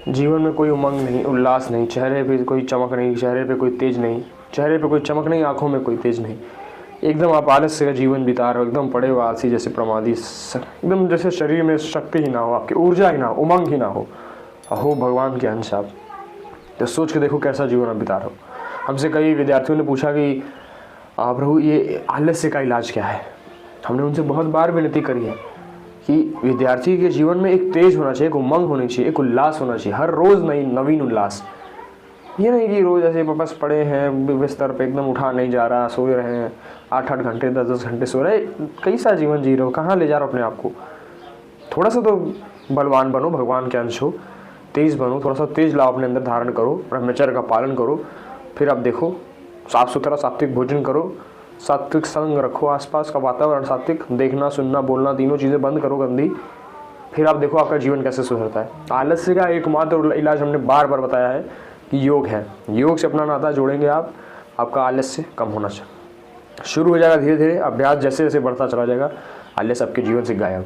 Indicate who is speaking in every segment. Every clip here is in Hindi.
Speaker 1: जीवन में कोई उमंग नहीं, उल्लास नहीं, चेहरे पे कोई चमक नहीं, चेहरे पे कोई तेज नहीं, चेहरे पे कोई चमक नहीं, आंखों में कोई तेज नहीं। एकदम आप आलस्य का जीवन बिता रहे हो, एकदम पड़े हो आलसी जैसे प्रमादी, एकदम जैसे शरीर में शक्ति ही ना हो, आपकी ऊर्जा ही ना हो, उमंग ही ना हो। अहो भगवान के अंश आप, तो सोच के देखो कैसा जीवन आप बिता रहे हो। हमसे कई विद्यार्थियों ने पूछा कि प्रभु ये आलस्य का इलाज क्या है। हमने उनसे बहुत बार विनती करी है कि विद्यार्थी के जीवन में एक तेज होना चाहिए, एक उमंग होनी चाहिए, एक उल्लास होना चाहिए, हर रोज़ नई नवीन उल्लास। ये नहीं कि रोज़ ऐसे बस पड़े हैं बिस्तर पे, एकदम उठा नहीं जा रहा, सो रहे हैं 8-8 घंटे 10-10 घंटे सो रहे, कैसा जीवन जी रहे हो, कहाँ ले जा रहे हो अपने आप को। थोड़ा सा तो बलवान बनो, भगवान के अंश हो, तेज बनो, थोड़ा सा तेज लाओ अपने अंदर धारण करो, ब्रह्मचर्य का पालन करो। फिर आप देखो साफ़ सुथरा सात्विक भोजन करो, सात्विक संग रखो, आसपास का वातावरण सात्विक, देखना सुनना बोलना तीनों चीज़ें बंद करो गंदी। फिर आप देखो आपका जीवन कैसे सुधरता है। आलस्य का एकमात्र इलाज हमने बार बार बताया है कि योग है। योग से अपना नाता जोड़ेंगे आप, आपका आलस्य कम होना शुरू हो जाएगा धीरे धीरे। अभ्यास जैसे जैसे बढ़ता चला जाएगा, आलस्य आपके जीवन से गायब।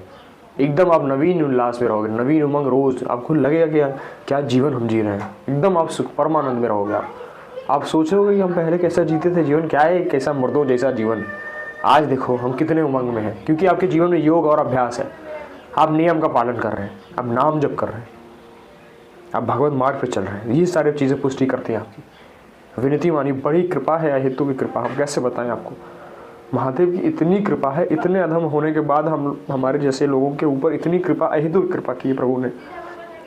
Speaker 1: एकदम आप नवीन उल्लास में रहोगे, नवीन उमंग, रोज़ आपको लगेगा कि क्या जीवन हम जी रहे हैं। एकदम आप सुख परमानंद में रहोगे। आप सोचोगे कि हम पहले कैसा जीते थे, जीवन क्या है, कैसा मर्दों जैसा जीवन। आज देखो हम कितने उमंग में हैं, क्योंकि आपके जीवन में योग और अभ्यास है। आप नियम का पालन कर रहे हैं, आप नाम जप कर रहे हैं, आप भगवत मार्ग पर चल रहे हैं। ये सारी चीज़ें पुष्टि करती हैं आपकी। विनती मानी, बड़ी कृपा है हेतु की कृपा, हम कैसे बताएं आपको। महादेव की इतनी कृपा है, इतने अधम होने के बाद हमारे जैसे लोगों के ऊपर इतनी कृपा, अहेतु कृपा की प्रभु ने,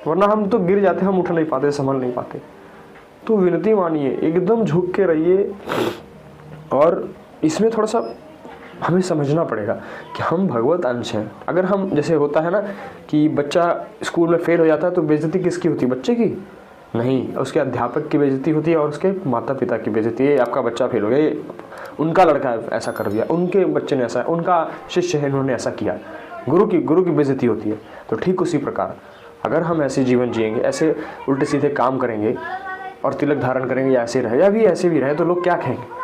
Speaker 1: वरना हम तो गिर जाते, हम उठ नहीं पाते, संभल नहीं पाते। तो विनती मानिए, एकदम झुक के रहिए। और इसमें थोड़ा सा हमें समझना पड़ेगा कि हम भगवत अंश हैं। अगर हम, जैसे होता है ना कि बच्चा स्कूल में फेल हो जाता है तो बेइज्जती किसकी होती है, बच्चे की नहीं, उसके अध्यापक की बेइज्जती होती है और उसके माता पिता की बेइज्जती है। आपका बच्चा फेल हो गया, ये उनका लड़का ऐसा कर दिया, उनके बच्चे ने ऐसा, उनका शिष्य है, इन्होंने ऐसा किया, गुरु की बेइज्जती होती है। तो ठीक उसी प्रकार अगर हम ऐसे जीवन जिएंगे, ऐसे उल्टे सीधे काम करेंगे और तिलक धारण करेंगे, ऐसे रहे या भी ऐसे भी रहे, तो लोग क्या कहेंगे।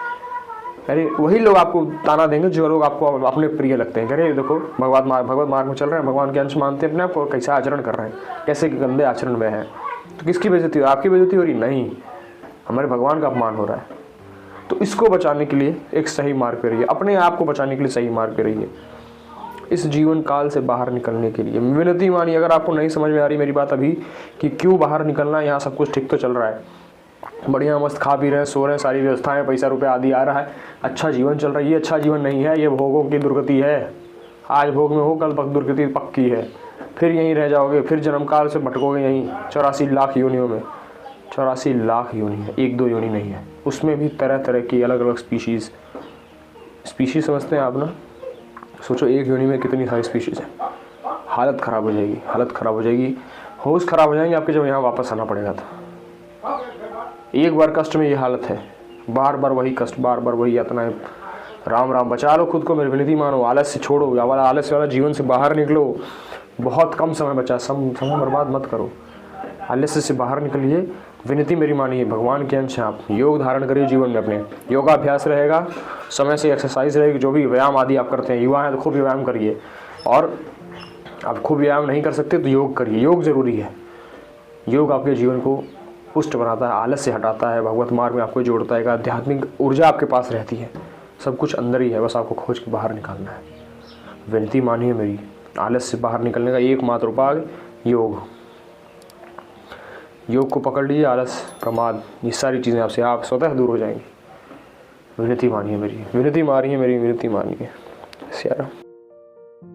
Speaker 1: अरे वही लोग आपको ताना देंगे जो लोग आपको अपने प्रिय लगते हैं। अरे देखो भगवत मार्ग में चल रहे हैं, भगवान के अंश मानते हैं अपने आप को, कैसा आचरण कर रहे हैं, कैसे गंदे आचरण में हैं। तो किसकी बेइज्जती हो, आपकी बेइज्जती हो रही नहीं, हमारे भगवान का अपमान हो रहा है। तो इसको बचाने के लिए एक सही मार्ग पे रहिए, अपने आप को बचाने के लिए सही मार्ग पे रहिए, इस जीवन काल से बाहर निकलने के लिए। विनती मानिए, अगर आपको नहीं समझ में आ रही मेरी बात अभी कि क्यों बाहर निकलना है, यहाँ सब कुछ ठीक तो चल रहा है, बढ़िया मस्त खा पी रहे हैं, सो रहे हैं, सारी व्यवस्थाएं, पैसा रुपया आदि आ रहा है, अच्छा जीवन चल रहा है। ये अच्छा जीवन नहीं है, ये भोगों की दुर्गति है। आज भोग में हो, कल दुर्गति पक्की है, फिर यहीं रह जाओगे, फिर जन्म काल से भटकोगे यहीं 84 लाख योनियों में। 84 लाख योनि है, 1-2 योनि नहीं है, उसमें भी तरह तरह की अलग अलग स्पीशीज़ समझते हैं आप ना। सोचो एक योनि में कितनी सारी स्पीशीज़ है। हालत ख़राब हो जाएगी, हालत ख़राब हो जाएगी, होश ख़राब हो जाएंगे आपके जब यहाँ वापस आना पड़ेगा। तो एक बार कष्ट में ये हालत है, बार बार वही कष्ट, बार बार वही यातना है। राम राम, बचा लो खुद को, मेरी विनती मानो, आलस्य छोड़ो, आलस्य वाला जीवन से बाहर निकलो। बहुत कम समय बचा, समय बर्बाद मत करो, आलस्य से बाहर निकलिए। विनती मेरी मानिए, भगवान के अंश हैं आप, योग धारण करिए जीवन में अपने। योगाभ्यास रहेगा, समय से एक्सरसाइज रहेगी, जो भी व्यायाम आदि आप करते हैं, युवा हैं तो खूब व्यायाम करिए। और आप खूब व्यायाम नहीं कर सकते तो योग करिए, योग ज़रूरी है। योग आपके जीवन को पुष्ट बनाता है, आलस्य हटाता है, भगवत मार्ग में आपको जोड़ता है, आध्यात्मिक ऊर्जा आपके पास रहती है, सब कुछ अंदर ही है, बस आपको खोज के बाहर निकालना है। विनती मानिए मेरी, आलस्य से बाहर निकलने का एकमात्र उपाय योग। योग को पकड़ लीजिए, आलस, प्रमाद, ये सारी चीज़ें आपसे आप स्वतः दूर हो जाएंगी। विनती मानिए मेरी, विनती मानिए मेरी, विनती मानिए। सियाराम।